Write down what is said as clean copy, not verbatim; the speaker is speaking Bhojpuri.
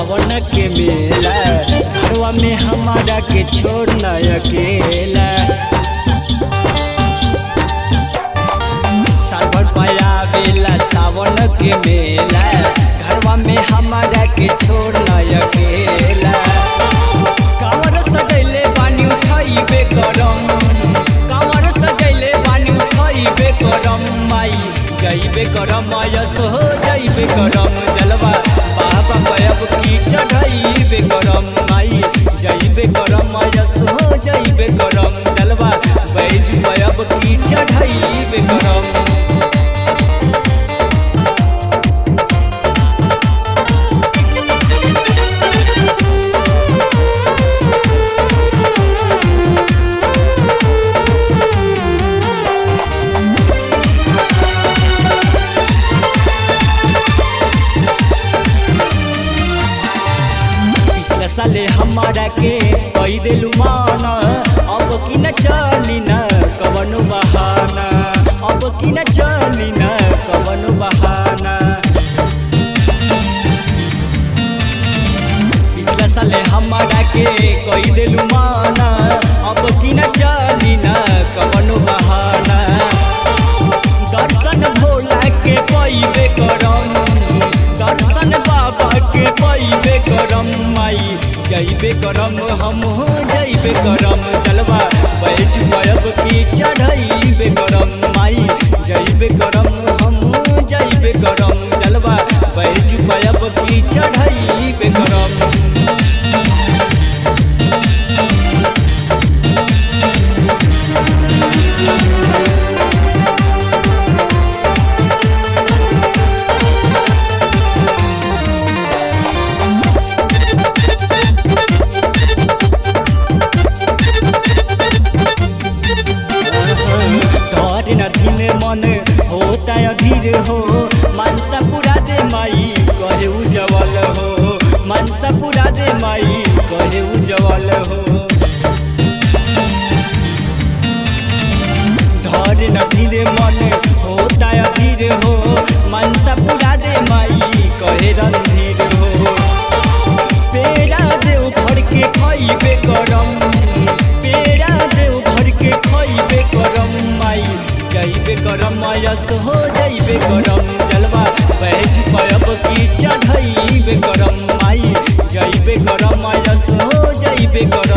सावन के मेला, घरवा में हमारा के छोड़ना अकेला। सावन पाया बेला सावन के मेला, घरवा में हमारा के छोड़ना अकेला। कांवर सजैले बानी उठाइबे करम, कांवर सजैले बानी उठाइबे करम। माई जाइबे करम, यस हो जाइबे करम, जलवा बाबा पैब की चढ़ाइबे करम। माई जाइबे करम, यस हो जाइबे करम, जलवा बैजू पैब की चढ़ाइबे करम। साले हमारा के कई दिलु माना, अब की न चली न कवनो बहाना, अब की न चली न कवनो बहाना। पिछला साले हमारा के कई दिलु माना, अब की न चली न कवनो बहाना। दर्शन भोला के पैबे करम, दर्शन बाबा के पैबे करम। माई जाइबे करम, हम हो जाइबे करम, जलवा बैजू पैब की चढ़ाइबे करम। माई जाइबे करम, हम हो जाइबे करम, जलवा बैजू पैब की चढ़ाइबे करम। दिन मन होता अधीर हो, मनसा पूरा दे माई कहे उजवल हो, मनसा पूरा दे माई कहे उजवल हो। धर न धीरे मन होता अधीर हो, मनसा पूरा दे माई कहे रणधीर हो। पेड़ा देव भर के खइबे करम, पेड़ा देव भर के खइबे करम। माई जाइबे करम, यस हो जाइबे करम, जलवा बैजू पैब की चढ़ाइबे करम। माई जाइबे करम, यस हो जाइबे करम।